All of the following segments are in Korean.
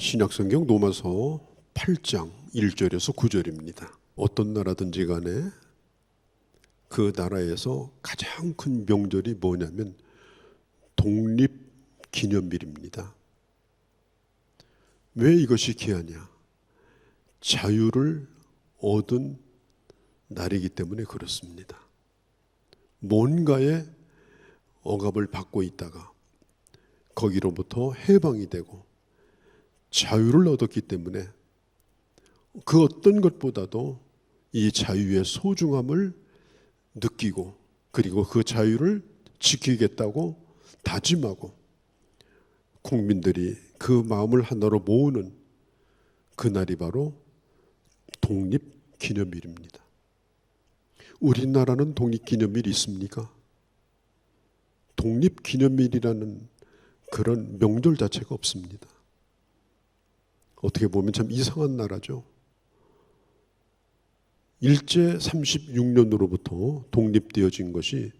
신약성경 로마서 8장 1절에서 9절입니다. 어떤 나라든지 간에 그 나라에서 가장 큰 명절이 뭐냐면 독립기념일입니다. 왜 이것이 귀하냐? 자유를 얻은 날이기 때문에 그렇습니다. 뭔가에 억압을 받고 있다가 거기로부터 해방이 되고 자유를 얻었기 때문에 그 어떤 것보다도 이 자유의 소중함을 느끼고 그리고 그 자유를 지키겠다고 다짐하고 국민들이 그 마음을 하나로 모으는 그날이 바로 독립기념일입니다. 우리나라는 독립기념일이 있습니까? 독립기념일이라는 그런 명절 자체가 없습니다. 어떻게 보면 참 이상한 나라죠. 일제 36년으로부터 독립되어진 것이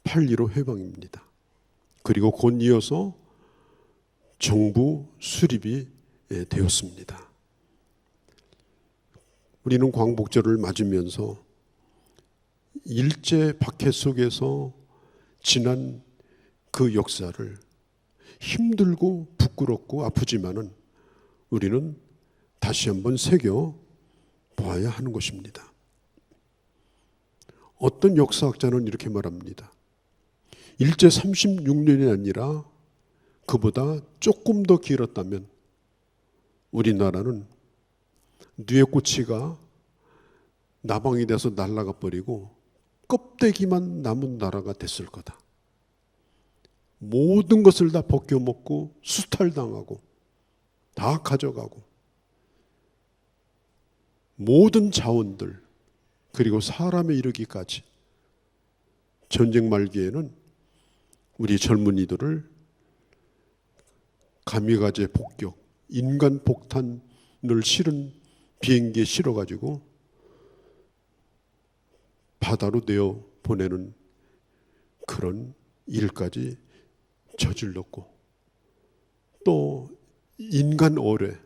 8.15 해방입니다. 그리고 곧 이어서 정부 수립이 되었습니다. 우리는 광복절을 맞으면서 일제 박해 속에서 지난 그 역사를 힘들고 부끄럽고 아프지만은 우리는 다시 한번 새겨 보아야 하는 것입니다. 어떤 역사학자는 이렇게 말합니다. 일제 36년이 아니라 그보다 조금 더 길었다면 우리나라는 뉘에꼬치가 나방이 돼서 날아가 버리고 껍데기만 남은 나라가 됐을 거다. 모든 것을 다 벗겨먹고 수탈당하고 다 가져가고 모든 자원들 그리고 사람에 이르기까지 전쟁 말기에는 우리 젊은이들을 가미가제 폭격, 인간 폭탄을 실은 비행기에 실어가지고 바다로 내어 보내는 그런 일까지 저질렀고 또 인간 어뢰,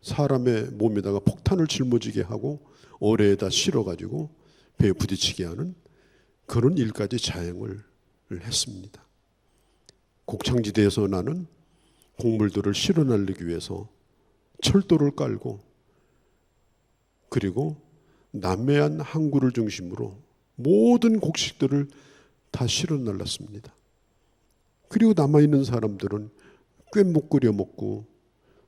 사람의 몸에다가 폭탄을 짊어지게 하고 어뢰에다 실어가지고 배에 부딪히게 하는 그런 일까지 자행을 했습니다. 곡창지대에서 나는 곡물들을 실어 날리기 위해서 철도를 깔고 그리고 남해안 항구를 중심으로 모든 곡식들을 다 실어 날랐습니다. 그리고 남아있는 사람들은 꿰목 끓여 먹고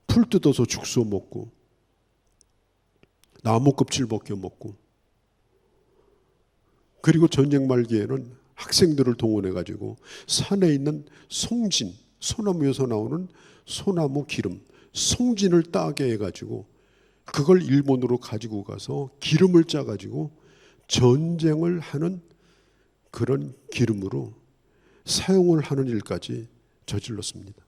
풀 뜯어서 죽서 먹고 나무 껍질 벗겨 먹고 그리고 전쟁 말기에는 학생들을 동원해 가지고 산에 있는 송진, 소나무에서 나오는 소나무 기름, 송진을 따게 해가지고 그걸 일본으로 가지고 가서 기름을 짜 가지고 전쟁을 하는 그런 기름으로 사용을 하는 일까지 저질렀습니다.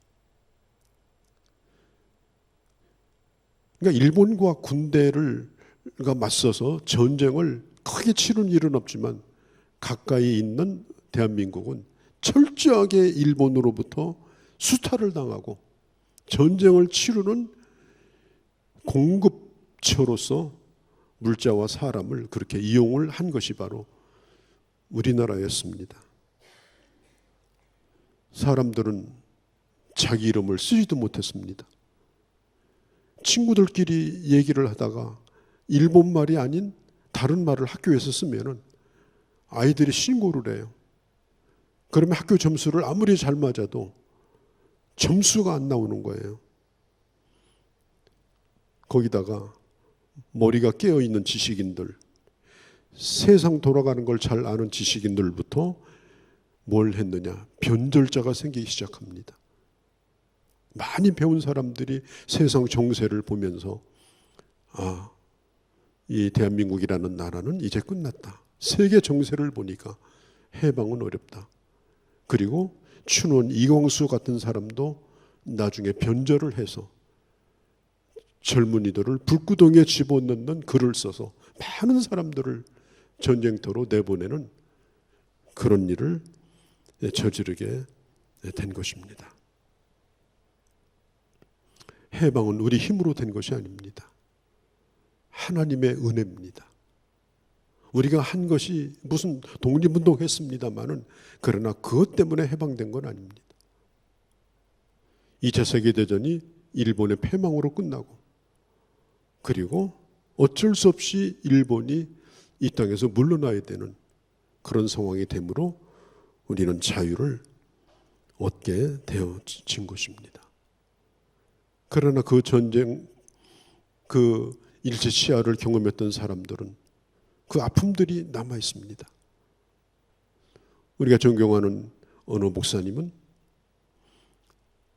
그러니까 일본과 군대가 맞서서 전쟁을 크게 치른 일은 없지만 가까이 있는 대한민국은 철저하게 일본으로부터 수탈을 당하고 전쟁을 치르는 공급처로서 물자와 사람을 그렇게 이용을 한 것이 바로 우리나라였습니다. 사람들은 자기 이름을 쓰지도 못했습니다. 친구들끼리 얘기를 하다가 일본 말이 아닌 다른 말을 학교에서 쓰면은 아이들이 신고를 해요. 그러면 학교 점수를 아무리 잘 맞아도 점수가 안 나오는 거예요. 거기다가 머리가 깨어있는 지식인들, 세상 돌아가는 걸 잘 아는 지식인들부터 뭘 했느냐? 변절자가 생기기 시작합니다. 많이 배운 사람들이 세상 정세를 보면서 이 대한민국이라는 나라는 이제 끝났다. 세계 정세를 보니까 해방은 어렵다. 그리고 춘원 이광수 같은 사람도 나중에 변절을 해서 젊은이들을 불구덩이에 집어넣는 글을 써서 많은 사람들을 전쟁터로 내보내는 그런 일을 저지르게 된 것입니다. 해방은 우리 힘으로 된 것이 아닙니다. 하나님의 은혜입니다. 우리가 한 것이 무슨 독립운동했습니다마는 그러나 그것 때문에 해방된 건 아닙니다. 2차 세계대전이 일본의 패망으로 끝나고 그리고 어쩔 수 없이 일본이 이 땅에서 물러나야 되는 그런 상황이 되므로 우리는 자유를 얻게 되어진 것입니다. 그러나 그 전쟁, 그 일제 시야를 경험했던 사람들은 그 아픔들이 남아 있습니다. 우리가 존경하는 어느 목사님은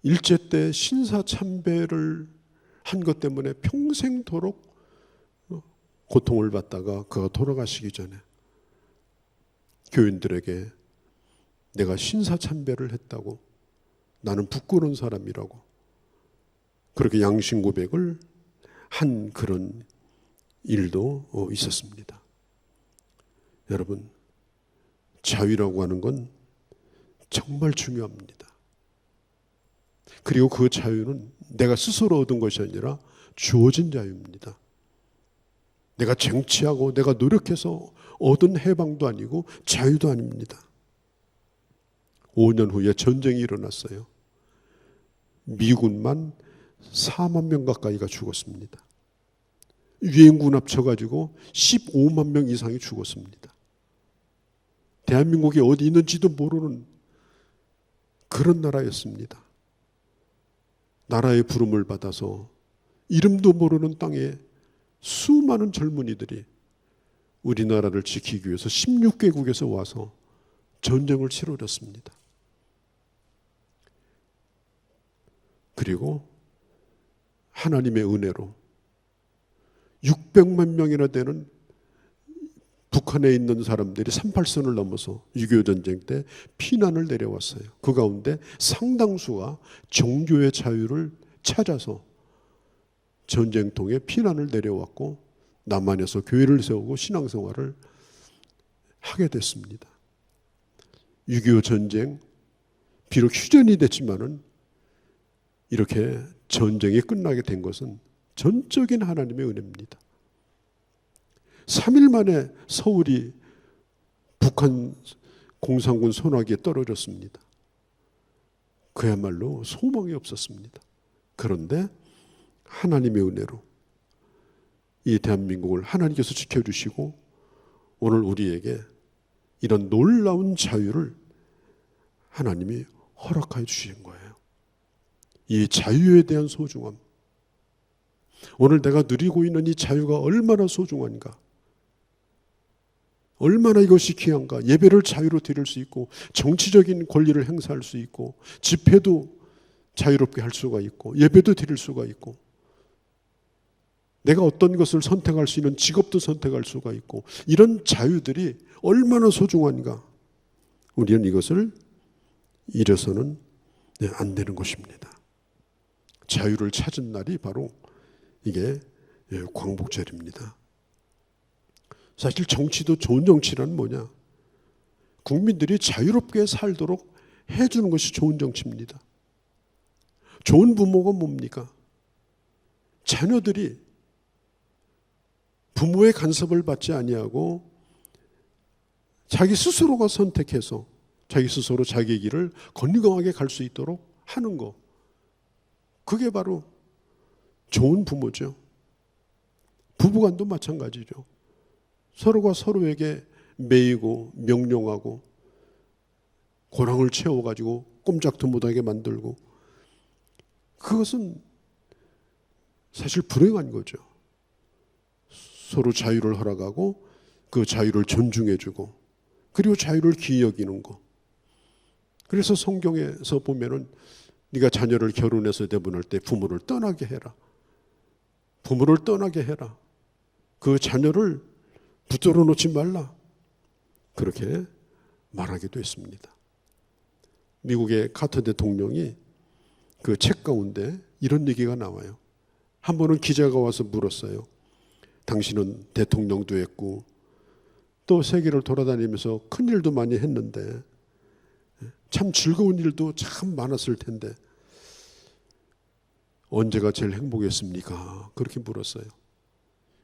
일제 때 신사참배를 한 것 때문에 평생토록 고통을 받다가 그가 돌아가시기 전에 교인들에게 내가 신사참배를 했다고, 나는 부끄러운 사람이라고 그렇게 양심 고백을 한 그런 일도 있었습니다. 여러분, 자유라고 하는 건 정말 중요합니다. 그리고 그 자유는 내가 스스로 얻은 것이 아니라 주어진 자유입니다. 내가 쟁취하고 내가 노력해서 얻은 해방도 아니고 자유도 아닙니다. 5년 후에 전쟁이 일어났어요. 미군만 4만 명 가까이가 죽었습니다. 유엔군 합쳐가지고 15만 명 이상이 죽었습니다. 대한민국이 어디 있는지도 모르는 그런 나라였습니다. 나라의 부름을 받아서 이름도 모르는 땅에 수많은 젊은이들이 우리나라를 지키기 위해서 16개국에서 와서 전쟁을 치러렸습니다. 그리고 하나님의 은혜로 600만 명이나 되는 북한에 있는 사람들이 38선을 넘어서 6.25 전쟁 때 피난을 내려왔어요. 그 가운데 상당수가 종교의 자유를 찾아서 전쟁통에 피난을 내려왔고 남한에서 교회를 세우고 신앙생활을 하게 됐습니다. 6.25 전쟁 비록 휴전이 됐지만은 이렇게 전쟁이 끝나게 된 것은 전적인 하나님의 은혜입니다. 3일 만에 서울이 북한 공산군 손아귀에 떨어졌습니다. 그야말로 소망이 없었습니다. 그런데 하나님의 은혜로 이 대한민국을 하나님께서 지켜주시고 오늘 우리에게 이런 놀라운 자유를 하나님이 허락하여 주신 거예요. 이 자유에 대한 소중함, 오늘 내가 누리고 있는 이 자유가 얼마나 소중한가, 얼마나 이것이 귀한가. 예배를 자유로 드릴 수 있고 정치적인 권리를 행사할 수 있고 집회도 자유롭게 할 수가 있고 예배도 드릴 수가 있고 내가 어떤 것을 선택할 수 있는 직업도 선택할 수가 있고 이런 자유들이 얼마나 소중한가. 우리는 이것을 잃어서는 안 되는 것입니다. 자유를 찾은 날이 바로 이게 광복절입니다. 사실 정치도 좋은 정치란 뭐냐? 국민들이 자유롭게 살도록 해주는 것이 좋은 정치입니다. 좋은 부모가 뭡니까? 자녀들이 부모의 간섭을 받지 아니하고 자기 스스로가 선택해서 자기 스스로 자기 길을 건강하게 갈 수 있도록 하는 것, 그게 바로 좋은 부모죠. 부부간도 마찬가지죠. 서로가 서로에게 매이고 명령하고 고랑을 채워가지고 꼼짝도 못하게 만들고, 그것은 사실 불행한 거죠. 서로 자유를 허락하고 그 자유를 존중해주고 그리고 자유를 귀히 여기는 것. 그래서 성경에서 보면은 네가 자녀를 결혼해서 대분할 때 부모를 떠나게 해라. 부모를 떠나게 해라. 그 자녀를 붙들어 놓지 말라. 그렇게 말하기도 했습니다. 미국의 카터 대통령이 그 책 가운데 이런 얘기가 나와요. 한 번은 기자가 와서 물었어요. 당신은 대통령도 했고 또 세계를 돌아다니면서 큰 일도 많이 했는데 참 즐거운 일도 참 많았을 텐데 언제가 제일 행복했습니까? 그렇게 물었어요.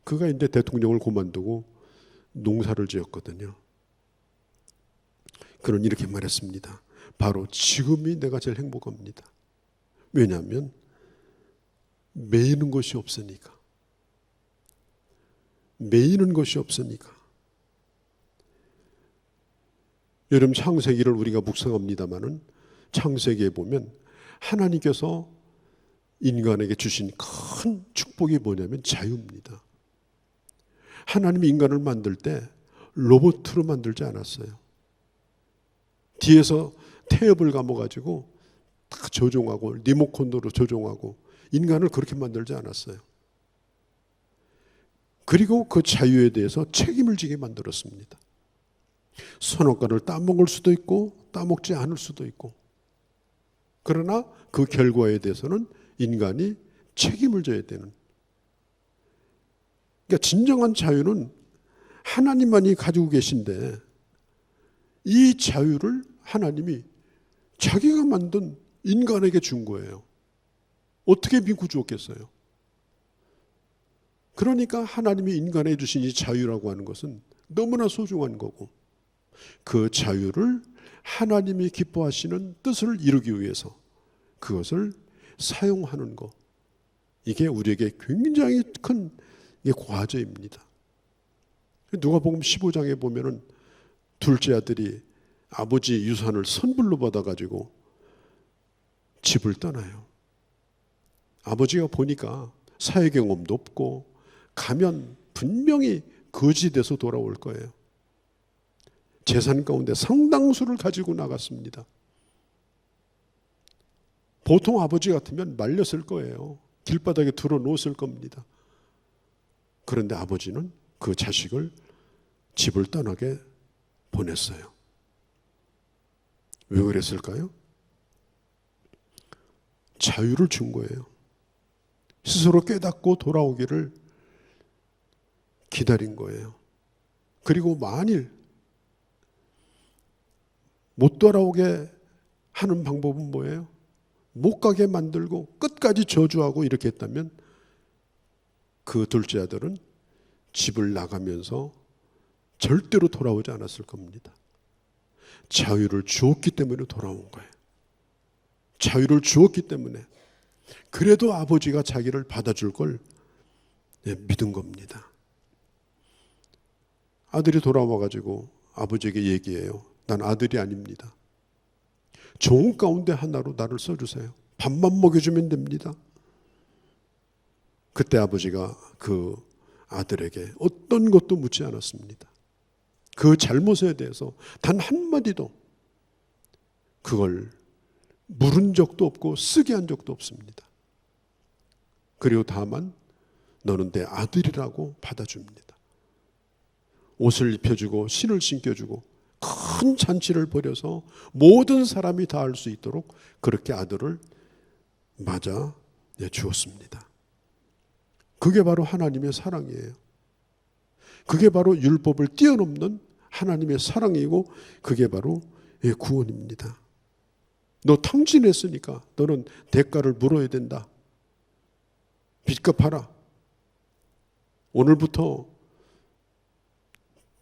그가 이제 대통령을 그만두고 농사를 지었거든요. 그는 이렇게 말했습니다. 바로 지금이 내가 제일 행복합니다. 왜냐하면 매이는 것이 없으니까. 매이는 것이 없으니까. 여러분, 창세기를 우리가 묵상합니다마는 창세기에 보면 하나님께서 인간에게 주신 큰 축복이 뭐냐면 자유입니다. 하나님이 인간을 만들 때 로봇으로 만들지 않았어요. 뒤에서 태엽을 감아가지고 다 조종하고 리모컨으로 조종하고 인간을 그렇게 만들지 않았어요. 그리고 그 자유에 대해서 책임을 지게 만들었습니다. 선악과를 따먹을 수도 있고 따먹지 않을 수도 있고, 그러나 그 결과에 대해서는 인간이 책임을 져야 되는. 그러니까 진정한 자유는 하나님만이 가지고 계신데 이 자유를 하나님이 자기가 만든 인간에게 준 거예요. 어떻게 믿고 주었겠어요? 그러니까 하나님이 인간에 주신 이 자유라고 하는 것은 너무나 소중한 거고, 그 자유를 하나님이 기뻐하시는 뜻을 이루기 위해서 그것을 사용하는 것, 이게 우리에게 굉장히 큰 과제입니다. 누가복음 15장에 보면은 둘째 아들이 아버지 유산을 선불로 받아가지고 집을 떠나요. 아버지가 보니까 사회 경험도 없고 가면 분명히 거지돼서 돌아올 거예요. 재산 가운데 상당수를 가지고 나갔습니다. 보통 아버지 같으면 말렸을 거예요. 길바닥에 들어놓았을 겁니다. 그런데 아버지는 그 자식을 집을 떠나게 보냈어요. 왜 그랬을까요? 자유를 준 거예요. 스스로 깨닫고 돌아오기를 기다린 거예요. 그리고 만일 못 돌아오게 하는 방법은 뭐예요? 못 가게 만들고 끝까지 저주하고 이렇게 했다면 그 둘째 아들은 집을 나가면서 절대로 돌아오지 않았을 겁니다. 자유를 주었기 때문에 돌아온 거예요. 자유를 주었기 때문에. 그래도 아버지가 자기를 받아줄 걸 믿은 겁니다. 아들이 돌아와가지고 아버지에게 얘기해요. 난 아들이 아닙니다. 종 가운데 하나로 나를 써주세요. 밥만 먹여주면 됩니다. 그때 아버지가 그 아들에게 어떤 것도 묻지 않았습니다. 그 잘못에 대해서 단 한마디도 그걸 물은 적도 없고 쓰게 한 적도 없습니다. 그리고 다만 너는 내 아들이라고 받아줍니다. 옷을 입혀주고 신을 신겨주고 큰 잔치를 벌여서 모든 사람이 다 알 수 있도록 그렇게 아들을 맞아 주었습니다. 그게 바로 하나님의 사랑이에요. 그게 바로 율법을 뛰어넘는 하나님의 사랑이고 그게 바로 구원입니다. 너 탕진했으니까 너는 대가를 물어야 된다. 빚 갚아라. 오늘부터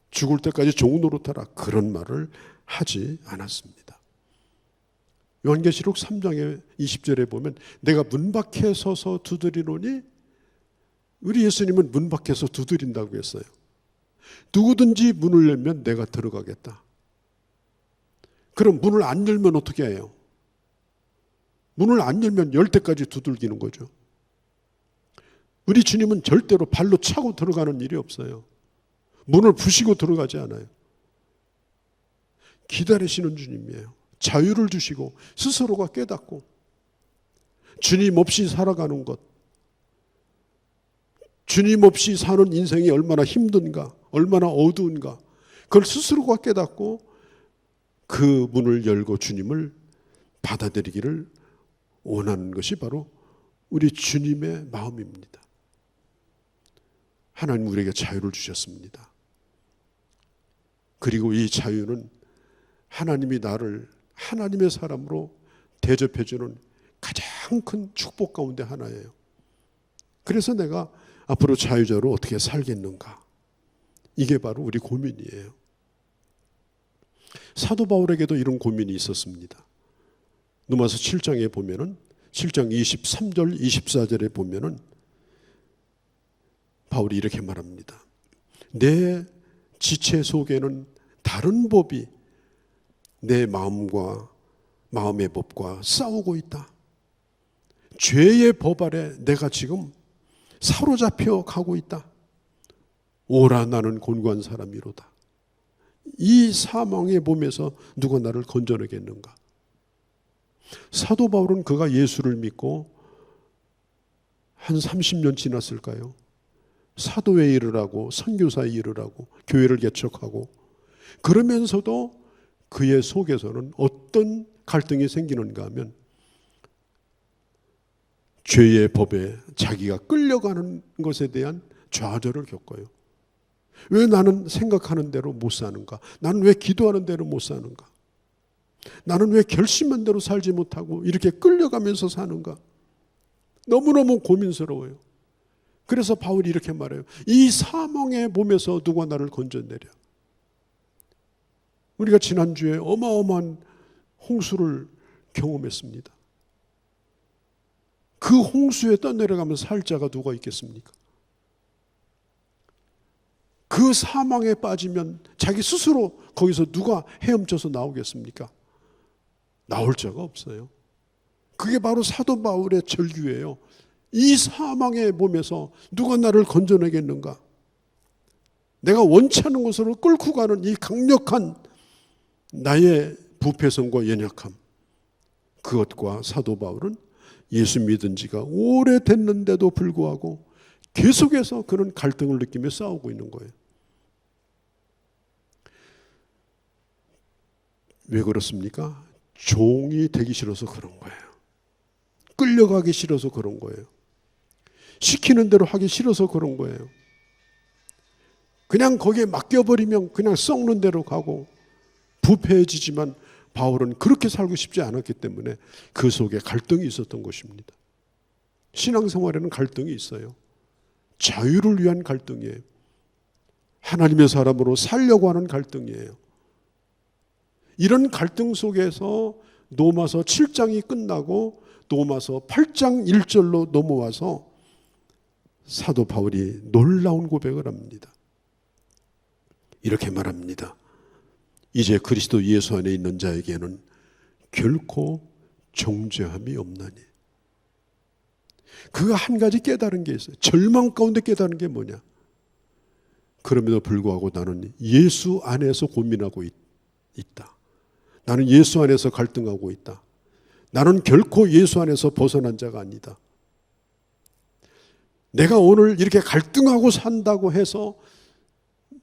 죽을 때까지 종 노릇하라. 그런 말을 하지 않았습니다. 요한계시록 3장의 20절에 보면 내가 문 밖에 서서 두드리노니, 우리 예수님은 문 밖에서 두드린다고 했어요. 누구든지 문을 열면 내가 들어가겠다. 그럼 문을 안 열면 어떻게 해요? 문을 안 열면 열 때까지 두들기는 거죠. 우리 주님은 절대로 발로 차고 들어가는 일이 없어요. 문을 부시고 들어가지 않아요. 기다리시는 주님이에요. 자유를 주시고 스스로가 깨닫고 주님 없이 살아가는 것, 주님 없이 사는 인생이 얼마나 힘든가, 얼마나 어두운가, 그걸 스스로가 깨닫고 그 문을 열고 주님을 받아들이기를 원하는 것이 바로 우리 주님의 마음입니다. 하나님 우리에게 자유를 주셨습니다. 그리고 이 자유는 하나님이 나를 하나님의 사람으로 대접해주는 가장 가장 큰 축복 가운데 하나예요. 그래서 내가 앞으로 자유자로 어떻게 살겠는가? 이게 바로 우리 고민이에요. 사도 바울에게도 이런 고민이 있었습니다. 로마서 7장에 보면은 7장 23절 24절에 보면은 바울이 이렇게 말합니다. 내 지체 속에는 다른 법이 내 마음과 마음의 법과 싸우고 있다. 죄의 법 아래 내가 지금 사로잡혀 가고 있다. 오라 나는 곤고한 사람이로다. 이 사망의 몸에서 누가 나를 건져내겠는가? 사도 바울은 그가 예수를 믿고 한 30년 지났을까요? 사도의 일을 하고 선교사의 일을 하고 교회를 개척하고 그러면서도 그의 속에서는 어떤 갈등이 생기는가 하면 죄의 법에 자기가 끌려가는 것에 대한 좌절을 겪어요. 왜 나는 생각하는 대로 못 사는가? 나는 왜 기도하는 대로 못 사는가? 나는 왜 결심한 대로 살지 못하고 이렇게 끌려가면서 사는가? 너무너무 고민스러워요. 그래서 바울이 이렇게 말해요. 이 사망의 몸에서 누가 나를 건져내려? 우리가 지난주에 어마어마한 홍수를 경험했습니다. 그 홍수에 떠내려가면서 살 자가 누가 있겠습니까? 그 사망에 빠지면 자기 스스로 거기서 누가 헤엄쳐서 나오겠습니까? 나올 자가 없어요. 그게 바로 사도 바울의 절규예요. 이 사망의 몸에서 누가 나를 건져내겠는가? 내가 원치 않는 곳으로 끌고 가는 이 강력한 나의 부패성과 연약함, 그것과 사도 바울은 예수 믿은 지가 오래됐는데도 불구하고 계속해서 그런 갈등을 느끼며 싸우고 있는 거예요. 왜 그렇습니까? 종이 되기 싫어서 그런 거예요. 끌려가기 싫어서 그런 거예요. 시키는 대로 하기 싫어서 그런 거예요. 그냥 거기에 맡겨버리면 그냥 썩는 대로 가고 부패해지지만 바울은 그렇게 살고 싶지 않았기 때문에 그 속에 갈등이 있었던 것입니다. 신앙생활에는 갈등이 있어요. 자유를 위한 갈등이에요. 하나님의 사람으로 살려고 하는 갈등이에요. 이런 갈등 속에서 로마서 7장이 끝나고 로마서 8장 1절로 넘어와서 사도 바울이 놀라운 고백을 합니다. 이렇게 말합니다. 이제 그리스도 예수 안에 있는 자에게는 결코 정죄함이 없나니. 그가 한 가지 깨달은 게 있어요. 절망 가운데 깨달은 게 뭐냐? 그럼에도 불구하고 나는 예수 안에서 고민하고 있다. 나는 예수 안에서 갈등하고 있다. 나는 결코 예수 안에서 벗어난 자가 아니다. 내가 오늘 이렇게 갈등하고 산다고 해서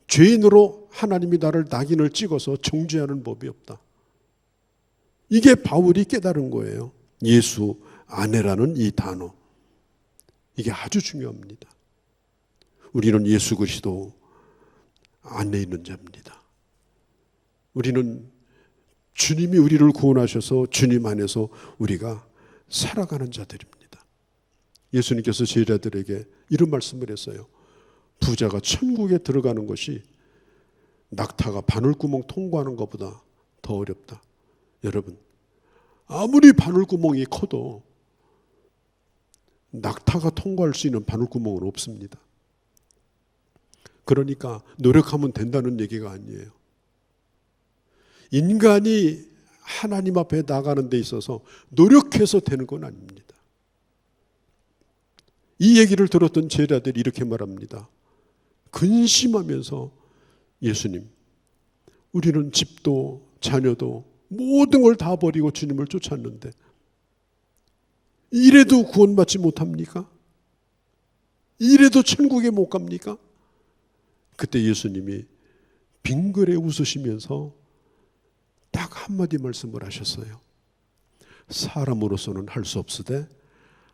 죄인으로 하나님이 나를 낙인을 찍어서 정죄하는 법이 없다. 이게 바울이 깨달은 거예요. 예수 안에라는 이 단어. 이게 아주 중요합니다. 우리는 예수 그리스도 안에 있는 자입니다. 우리는 주님이 우리를 구원하셔서 주님 안에서 우리가 살아가는 자들입니다. 예수님께서 제자들에게 이런 말씀을 했어요. 부자가 천국에 들어가는 것이 낙타가 바늘구멍 통과하는 것보다 더 어렵다. 여러분, 아무리 바늘구멍이 커도 낙타가 통과할 수 있는 바늘구멍은 없습니다. 그러니까 노력하면 된다는 얘기가 아니에요. 인간이 하나님 앞에 나가는 데 있어서 노력해서 되는 건 아닙니다. 이 얘기를 들었던 제자들이 이렇게 말합니다. 근심하면서 예수님, 우리는 집도 자녀도 모든 걸 다 버리고 주님을 쫓았는데 이래도 구원받지 못합니까? 이래도 천국에 못 갑니까? 그때 예수님이 빙그레 웃으시면서 딱 한마디 말씀을 하셨어요. 사람으로서는 할 수 없으되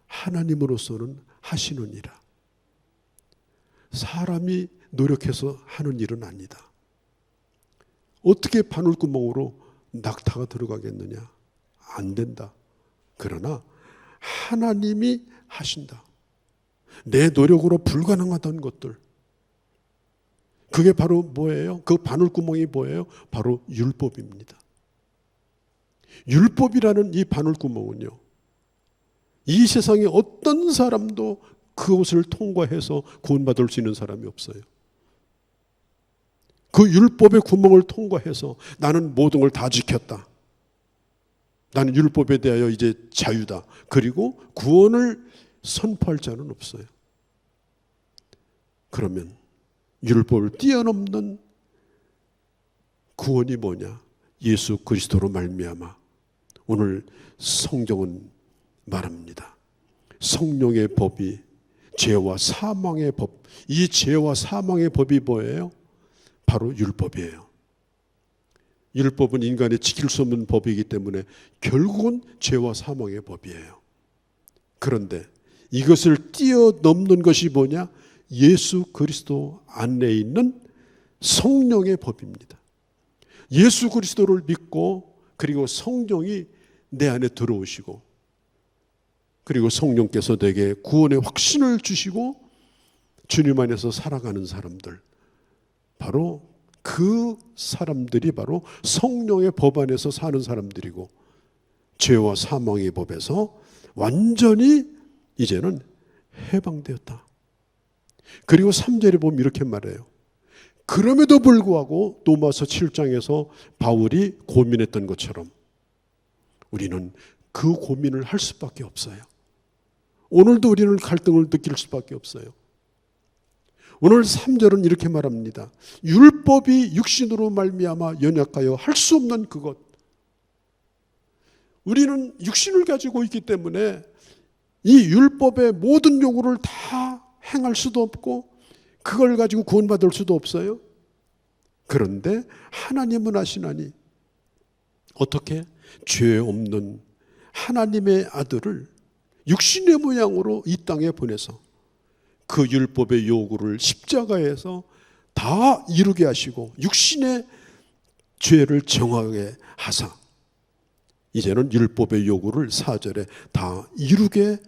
하나님으로서는 하시느니라. 사람이 노력해서 하는 일은 아니다. 어떻게 바늘구멍으로 낙타가 들어가겠느냐? 안 된다. 그러나 하나님이 하신다. 내 노력으로 불가능하던 것들. 그게 바로 뭐예요? 그 바늘구멍이 뭐예요? 바로 율법입니다. 율법이라는 이 바늘구멍은요, 이 세상에 어떤 사람도 그것을 통과해서 구원받을 수 있는 사람이 없어요. 그 율법의 구멍을 통과해서 나는 모든 걸 다 지켰다. 나는 율법에 대하여 이제 자유다. 그리고 구원을 선포할 자는 없어요. 그러면 율법을 뛰어넘는 구원이 뭐냐? 예수 그리스도로 말미암아. 오늘 성경은 말합니다. 성령의 법이 죄와 사망의 법. 이 죄와 사망의 법이 뭐예요? 바로 율법이에요. 율법은 인간이 지킬 수 없는 법이기 때문에 결국은 죄와 사망의 법이에요. 그런데 이것을 뛰어넘는 것이 뭐냐? 예수 그리스도 안에 있는 성령의 법입니다. 예수 그리스도를 믿고 그리고 성령이 내 안에 들어오시고 그리고 성령께서 내게 구원의 확신을 주시고 주님 안에서 살아가는 사람들, 바로 그 사람들이 바로 성령의 법 안에서 사는 사람들이고 죄와 사망의 법에서 완전히 이제는 해방되었다. 그리고 3절에 보면 이렇게 말해요. 그럼에도 불구하고 로마서 7장에서 바울이 고민했던 것처럼 우리는 그 고민을 할 수밖에 없어요. 오늘도 우리는 갈등을 느낄 수밖에 없어요. 오늘 3절은 이렇게 말합니다. 율법이 육신으로 말미암아 연약하여 할 수 없는 그것. 우리는 육신을 가지고 있기 때문에 이 율법의 모든 요구를 다 행할 수도 없고 그걸 가지고 구원받을 수도 없어요. 그런데 하나님은 하시나니 어떻게? 죄 없는 하나님의 아들을 육신의 모양으로 이 땅에 보내서 그 율법의 요구를 십자가에서 다 이루게 하시고 육신의 죄를 정하게 하사 이제는 율법의 요구를 4절에 다 이루게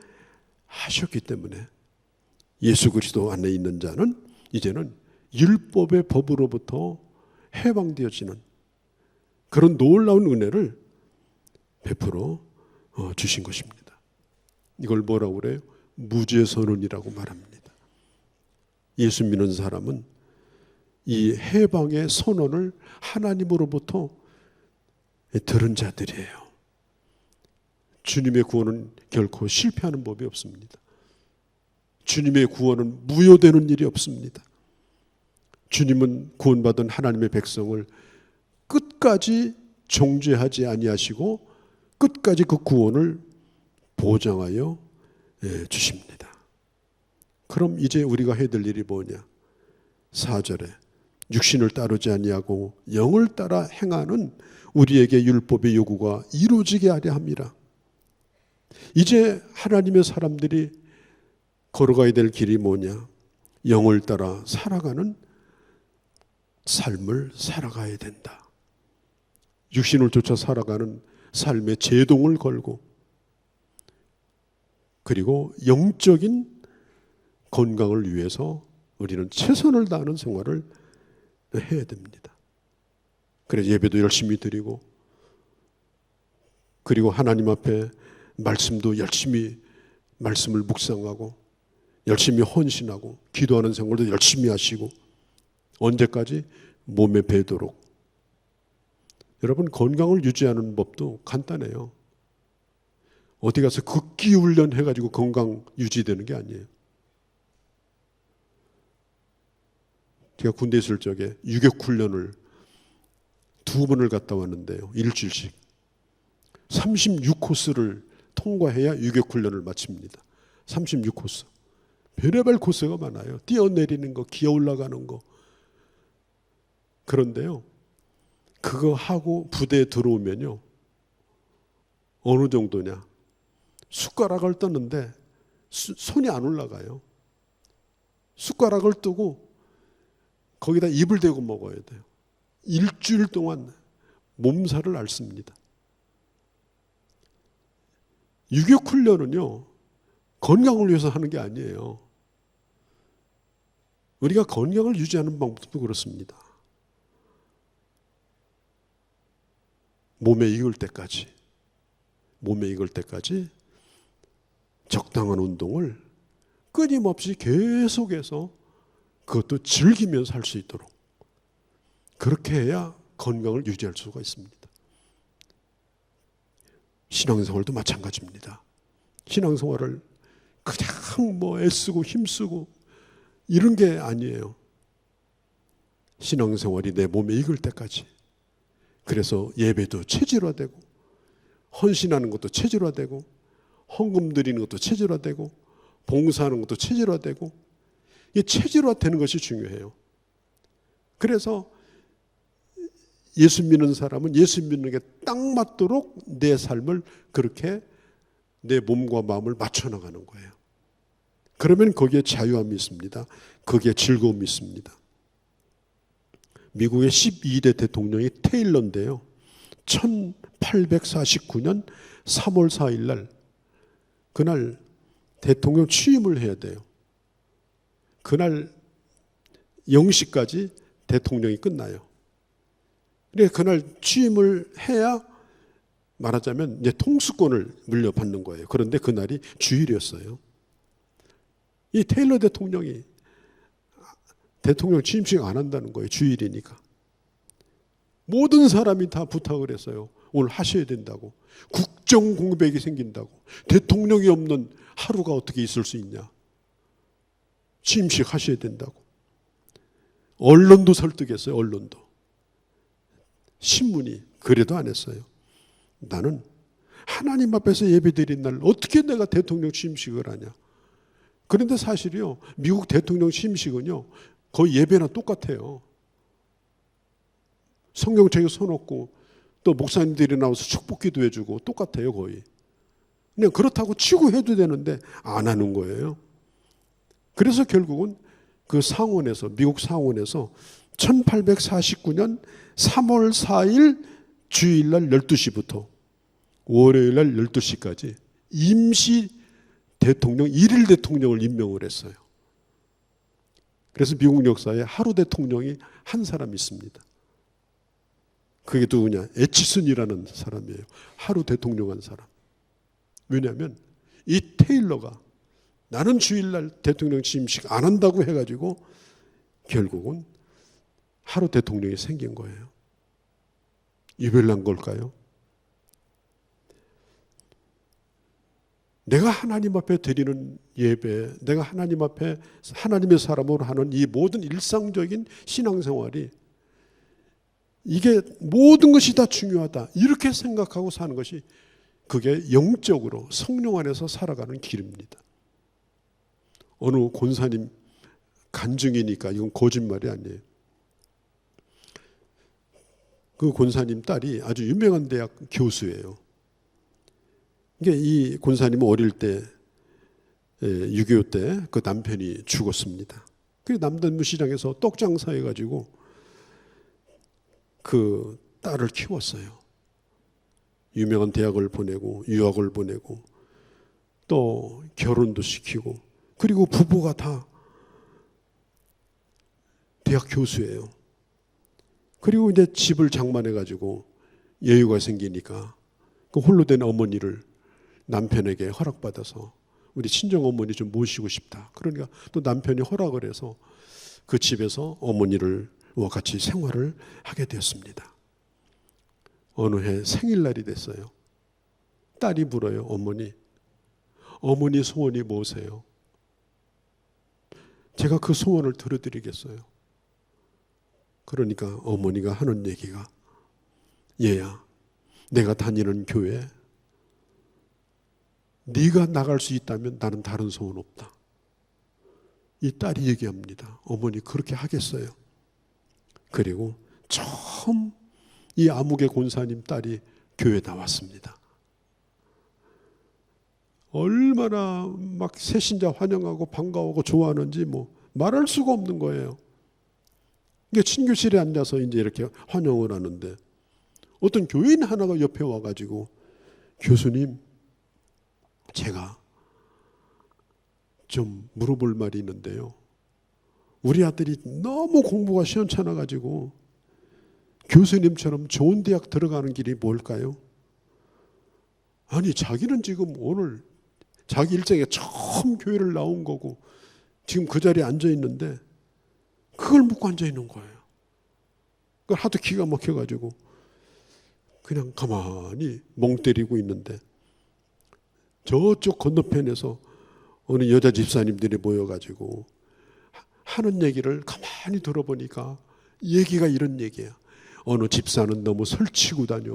하셨기 때문에 예수 그리스도 안에 있는 자는 이제는 율법의 법으로부터 해방되어지는 그런 놀라운 은혜를 베풀어 주신 것입니다. 이걸 뭐라고 그래요? 무죄선언이라고 말합니다. 예수 믿는 사람은 이 해방의 선언을 하나님으로부터 들은 자들이에요. 주님의 구원은 결코 실패하는 법이 없습니다. 주님의 구원은 무효되는 일이 없습니다. 주님은 구원받은 하나님의 백성을 끝까지 정죄하지 아니하시고 끝까지 그 구원을 보장하여 주십니다. 그럼 이제 우리가 해야 될 일이 뭐냐? 4절에 육신을 따르지 아니하고 영을 따라 행하는 우리에게 율법의 요구가 이루어지게 하려 함이라. 이제 하나님의 사람들이 걸어가야 될 길이 뭐냐? 영을 따라 살아가는 삶을 살아가야 된다. 육신을 쫓아 살아가는 삶의 제동을 걸고 그리고 영적인 건강을 위해서 우리는 최선을 다하는 생활을 해야 됩니다. 그래서 예배도 열심히 드리고 그리고 하나님 앞에 말씀도 열심히 말씀을 묵상하고 열심히 헌신하고 기도하는 생활도 열심히 하시고 언제까지? 몸에 배도록. 여러분 건강을 유지하는 법도 간단해요. 어디 가서 극기 훈련 해가지고 건강 유지되는 게 아니에요. 제가 군대 있을 적에 유격 훈련을 2번을 갔다 왔는데요. 일주일씩 36코스를 통과해야 유격 훈련을 마칩니다. 36코스. 별의별 코스가 많아요. 뛰어내리는 거, 기어 올라가는 거. 그런데요, 그거 하고 부대에 들어오면요, 어느 정도냐? 숟가락을 떴는데 손이 안 올라가요. 숟가락을 뜨고 거기다 입을 대고 먹어야 돼요. 일주일 동안 몸살을 앓습니다. 유격 훈련은요, 건강을 위해서 하는 게 아니에요. 우리가 건강을 유지하는 방법도 그렇습니다. 몸에 익을 때까지 적당한 운동을 끊임없이 계속해서 그것도 즐기면서 할 수 있도록 그렇게 해야 건강을 유지할 수가 있습니다. 신앙생활도 마찬가지입니다. 신앙생활을 그냥 애쓰고 힘쓰고 이런 게 아니에요. 신앙생활이 내 몸에 익을 때까지. 그래서 예배도 체질화되고 헌신하는 것도 체질화되고 헌금 드리는 것도 체질화되고 봉사하는 것도 체질화되고 이게 체질화되는 것이 중요해요. 그래서 예수 믿는 사람은 예수 믿는 게 딱 맞도록 내 삶을 그렇게 내 몸과 마음을 맞춰나가는 거예요. 그러면 거기에 자유함이 있습니다. 거기에 즐거움이 있습니다. 미국의 12대 대통령이 테일러인데요. 1849년 3월 4일 날 그날 대통령 취임을 해야 돼요. 그날 0시까지 대통령이 끝나요. 그날 취임을 해야 말하자면 이제 통수권을 물려받는 거예요. 그런데 그날이 주일이었어요. 이 테일러 대통령이 대통령 취임식 안 한다는 거예요. 주일이니까. 모든 사람이 다 부탁을 했어요. 오늘 하셔야 된다고. 국정 공백이 생긴다고. 대통령이 없는 하루가 어떻게 있을 수 있냐. 취임식 하셔야 된다고. 언론도 설득했어요. 언론도. 신문이 그래도 안 했어요. 나는 하나님 앞에서 예배드린 날 어떻게 내가 대통령 취임식을 하냐. 그런데 사실이요. 미국 대통령 취임식은요. 거의 예배나 똑같아요. 성경책에 써놓고 또 목사님들이 나와서 축복기도 해주고 똑같아요. 거의. 그냥 그렇다고 치고 해도 되는데 안 하는 거예요. 그래서 결국은 그 상원에서 미국 상원에서 1849년 3월 4일 주일날 12시부터 월요일날 12시까지 임시 대통령, 일일 대통령을 임명을 했어요. 그래서 미국 역사에 하루 대통령이 한 사람 있습니다. 그게 누구냐? 애치슨이라는 사람이에요. 하루 대통령 한 사람. 왜냐하면 이 테일러가 나는 주일날 대통령 취임식 안 한다고 해가지고 결국은 하루 대통령이 생긴 거예요. 유별난 걸까요? 내가 하나님 앞에 드리는 예배, 내가 하나님 앞에 하나님의 사람으로 하는 이 모든 일상적인 신앙생활이 이게 모든 것이 다 중요하다. 이렇게 생각하고 사는 것이 그게 영적으로 성령 안에서 살아가는 길입니다. 어느 권사님 간증이니까 이건 거짓말이 아니에요. 그 권사님 딸이 아주 유명한 대학 교수예요. 이게 이 권사님은 어릴 때 6.25 때 그 남편이 죽었습니다. 그 남대문 시장에서 떡장사 해가지고 그 딸을 키웠어요. 유명한 대학을 보내고 유학을 보내고 또 결혼도 시키고 그리고 부부가 다 대학 교수예요. 그리고 이제 집을 장만해가지고 여유가 생기니까 그 홀로 된 어머니를 남편에게 허락받아서 우리 친정 어머니 좀 모시고 싶다. 그러니까 또 남편이 허락을 해서 그 집에서 어머니와 같이 생활을 하게 되었습니다. 어느 해 생일날이 됐어요. 딸이 물어요. 어머니 소원이 뭐세요? 제가 그 소원을 들어드리겠어요. 그러니까 어머니가 하는 얘기가 얘야, 내가 다니는 교회 네가 나갈 수 있다면 나는 다른 소원 없다. 이 딸이 얘기합니다. 어머니 그렇게 하겠어요. 그리고 처음 이 아무개 권사님 딸이 교회에 나왔습니다. 얼마나 막 새신자 환영하고 반가워하고 좋아하는지 뭐 말할 수가 없는 거예요. 이게 친교실에 앉아서 이제 이렇게 환영을 하는데 어떤 교인 하나가 옆에 와가지고 교수님 제가 좀 물어볼 말이 있는데요. 우리 아들이 너무 공부가 시원찮아가지고 교수님처럼 좋은 대학 들어가는 길이 뭘까요? 아니, 자기는 지금 오늘 자기 일생에 처음 교회를 나온 거고 지금 그 자리에 앉아 있는데 그걸 묻고 앉아 있는 거예요. 그걸 하도 기가 막혀가지고 그냥 가만히 멍 때리고 있는데 저쪽 건너편에서 어느 여자 집사님들이 모여가지고 하는 얘기를 가만히 들어보니까 얘기가 이런 얘기야. 어느 집사는 너무 설치고 다녀.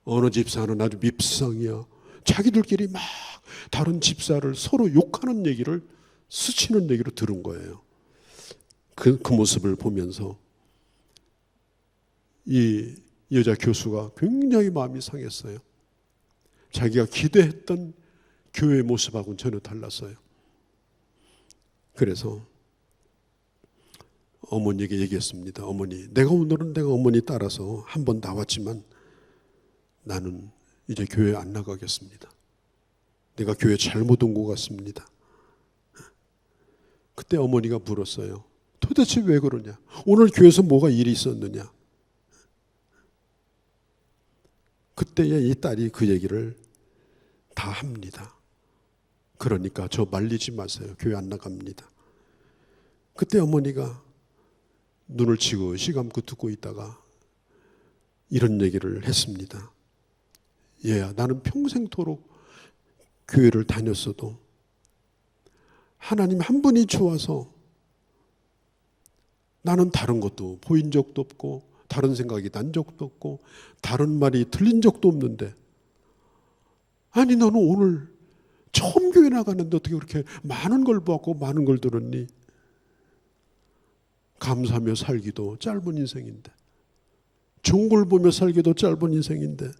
어느 집사는 아주 밉상이야. 자기들끼리 막 다른 집사를 서로 욕하는 얘기를 스치는 얘기로 들은 거예요. 그 모습을 보면서 이 여자 교수가 굉장히 마음이 상했어요. 자기가 기대했던 교회의 모습하고는 전혀 달랐어요. 그래서 어머니에게 얘기했습니다. 어머니, 오늘은 내가 어머니 따라서 한번 나왔지만 나는 이제 교회 안 나가겠습니다. 내가 교회 잘못 온 것 같습니다. 그때 어머니가 물었어요. 도대체 왜 그러냐? 오늘 교회에서 뭐가 일이 있었느냐? 그때에 이 딸이 그 얘기를 다 합니다. 그러니까 저 말리지 마세요. 교회 안 나갑니다. 그때 어머니가 눈을 지그시 감고 듣고 있다가 이런 얘기를 했습니다. 얘야, 나는 평생토록 교회를 다녔어도 하나님 한 분이 좋아서 나는 다른 것도 보인 적도 없고 다른 생각이 난 적도 없고 다른 말이 들린 적도 없는데 아니 너는 오늘 처음 교회 나가는데 어떻게 그렇게 많은 걸 보았고 많은 걸 들었니? 감사하며 살기도 짧은 인생인데 좋은 걸 보며 살기도 짧은 인생인데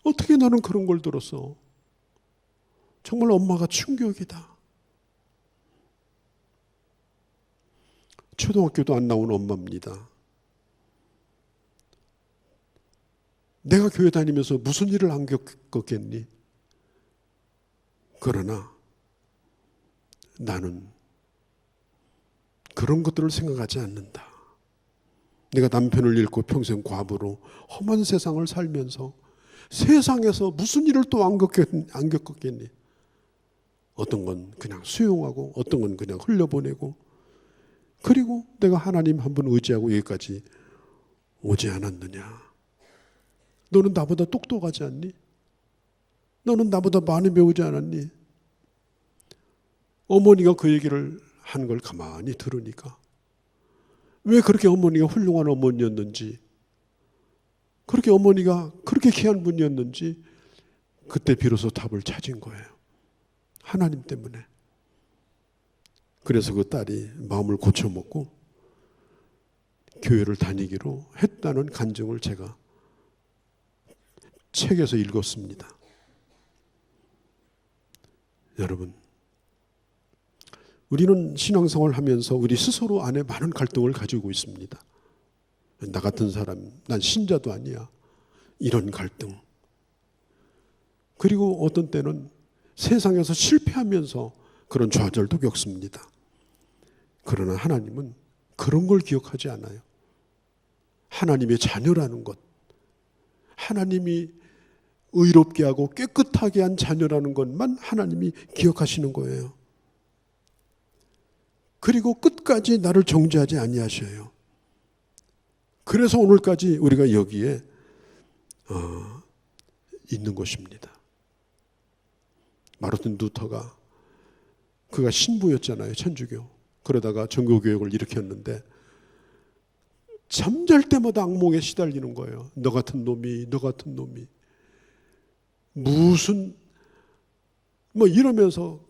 어떻게 나는 그런 걸 들었어? 정말 엄마가 충격이다. 초등학교도 안 나온 엄마입니다. 내가 교회 다니면서 무슨 일을 안 겪었겠니? 그러나 나는 그런 것들을 생각하지 않는다. 내가 남편을 잃고 평생 과부로 험한 세상을 살면서 세상에서 무슨 일을 또 안 겪었겠니? 어떤 건 그냥 수용하고 어떤 건 그냥 흘려보내고 그리고 내가 하나님 한 분 의지하고 여기까지 오지 않았느냐? 너는 나보다 똑똑하지 않니? 너는 나보다 많이 배우지 않았니? 어머니가 그 얘기를 한 걸 가만히 들으니까 왜 그렇게 어머니가 훌륭한 어머니였는지 그렇게 어머니가 그렇게 귀한 분이었는지 그때 비로소 답을 찾은 거예요. 하나님 때문에. 그래서 그 딸이 마음을 고쳐먹고 교회를 다니기로 했다는 간증을 제가 책에서 읽었습니다. 여러분, 우리는 신앙생활을 하면서 우리 스스로 안에 많은 갈등을 가지고 있습니다. 나 같은 사람, 난 신자도 아니야. 이런 갈등. 그리고 어떤 때는 세상에서 실패하면서 그런 좌절도 겪습니다. 그러나 하나님은 그런 걸 기억하지 않아요. 하나님의 자녀라는 것, 하나님이 의롭게 하고 깨끗하게 한 자녀라는 것만 하나님이 기억하시는 거예요. 그리고 끝까지 나를 정죄하지 아니하셔요. 그래서 오늘까지 우리가 여기에 있는 것입니다. 마르틴 루터가 그가 신부였잖아요. 천주교. 그러다가 정교교육을 일으켰는데 잠잘 때마다 악몽에 시달리는 거예요. 너 같은 놈이, 너 같은 놈이. 무슨 뭐 이러면서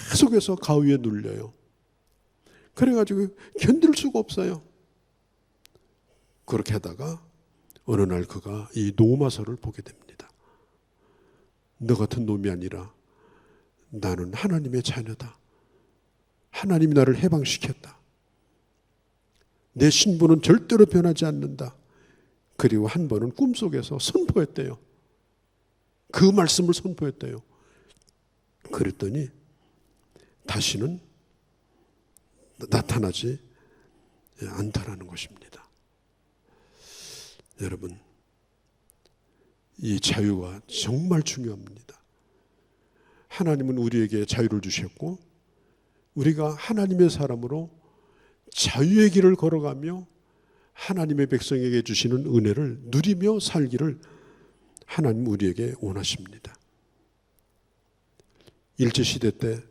계속해서 가위에 눌려요. 그래가지고 견딜 수가 없어요. 그렇게 하다가 어느 날 그가 이 노마서를 보게 됩니다. 너 같은 놈이 아니라 나는 하나님의 자녀다. 하나님이 나를 해방시켰다. 내 신분은 절대로 변하지 않는다. 그리고 한 번은 꿈속에서 선포했대요. 그 말씀을 선포했대요. 그랬더니 다시는 나타나지 않다라는 것입니다. 여러분, 이 자유가 정말 중요합니다. 하나님은 우리에게 자유를 주셨고 우리가 하나님의 사람으로 자유의 길을 걸어가며 하나님의 백성에게 주시는 은혜를 누리며 살기를 하나님 우리에게 원하십니다. 일제시대 때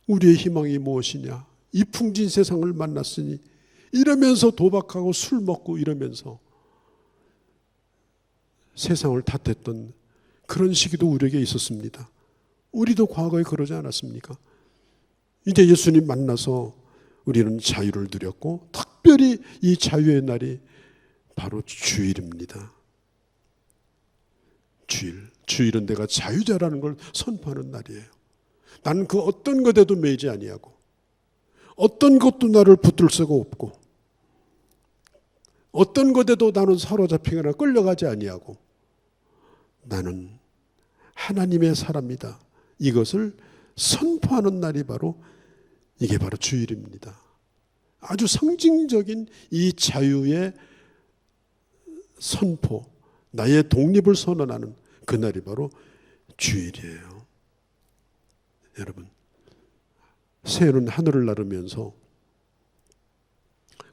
우리의 희망이 무엇이냐? 이 풍진 세상을 만났으니 이러면서 도박하고 술 먹고 이러면서 세상을 탓했던 그런 시기도 우리에게 있었습니다. 우리도 과거에 그러지 않았습니까? 이제 예수님 만나서 우리는 자유를 누렸고 특별히 이 자유의 날이 바로 주일입니다. 주일은 내가 자유자라는 걸 선포하는 날이에요. 나는 그 어떤 것에도 매이지 아니하고 어떤 것도 나를 붙들 수가 없고 어떤 것에도 나는 사로잡히거나 끌려가지 아니하고 나는 하나님의 사람이다. 이것을 선포하는 날이 이게 바로 주일입니다. 아주 상징적인 이 자유의 선포, 나의 독립을 선언하는 그날이 바로 주일이에요. 여러분, 새는 하늘을 나르면서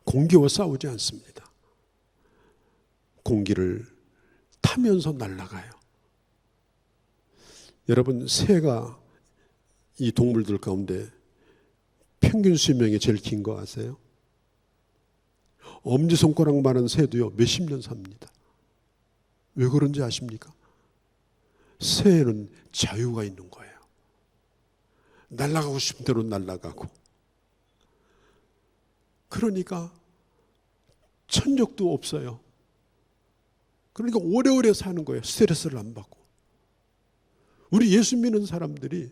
공기와 싸우지 않습니다. 공기를 타면서 날아가요. 여러분, 새가 이 동물들 가운데 평균 수명이 제일 긴 거 아세요? 엄지손가락만한 새도요 몇십 년 삽니다. 왜 그런지 아십니까? 새는 자유가 있는 거예요. 날아가고 싶은 대로 날아가고, 그러니까 천적도 없어요. 그러니까 오래오래 사는 거예요. 스트레스를 안 받고. 우리 예수 믿는 사람들이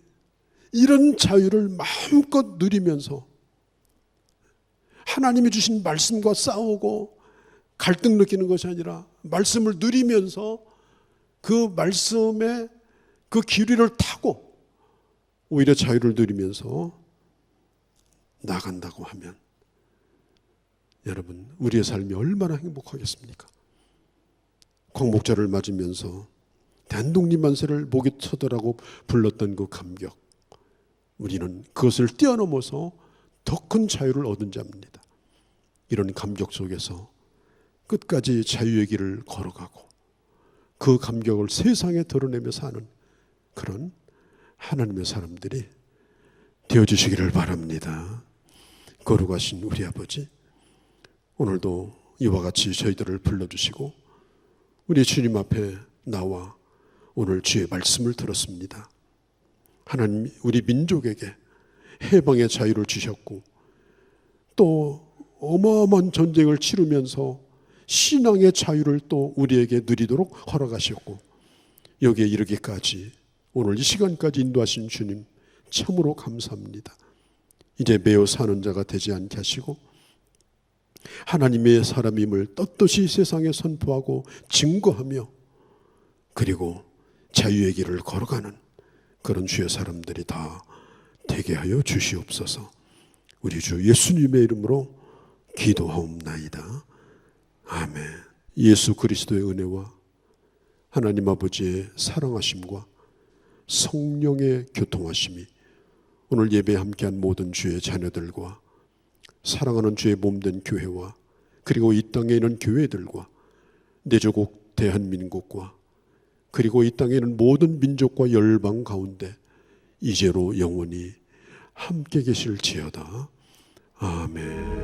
이런 자유를 마음껏 누리면서 하나님이 주신 말씀과 싸우고 갈등 느끼는 것이 아니라 말씀을 누리면서 그 말씀의 그 기류를 타고 오히려 자유를 누리면서 나간다고 하면 여러분, 우리의 삶이 얼마나 행복하겠습니까? 광목자를 맞으면서 대한독립만세를 목에 쳐더라고 불렀던 그 감격, 우리는 그것을 뛰어넘어서 더 큰 자유를 얻은 자입니다. 이런 감격 속에서 끝까지 자유의 길을 걸어가고 그 감격을 세상에 드러내며 사는 그런 하나님의 사람들이 되어주시기를 바랍니다. 거룩하신 우리 아버지, 오늘도 이와 같이 저희들을 불러주시고 우리 주님 앞에 나와 오늘 주의 말씀을 들었습니다. 하나님, 우리 민족에게 해방의 자유를 주셨고 또 어마어마한 전쟁을 치르면서 신앙의 자유를 또 우리에게 누리도록 허락하셨고 여기에 이르기까지 오늘 이 시간까지 인도하신 주님 참으로 감사합니다. 이제 매어 사는 자가 되지 않게 하시고 하나님의 사람임을 떳떳이 세상에 선포하고 증거하며 그리고 자유의 길을 걸어가는 그런 주의 사람들이 다 되게 하여 주시옵소서. 우리 주 예수님의 이름으로 기도하옵나이다. 아멘. 예수 그리스도의 은혜와 하나님 아버지의 사랑하심과 성령의 교통하심이 오늘 예배에 함께한 모든 주의 자녀들과 사랑하는 주의 몸된 교회와 그리고 이 땅에 있는 교회들과 내 조국 대한민국과 그리고 이 땅에 있는 모든 민족과 열방 가운데 이제로 영원히 함께 계실지어다. 아멘.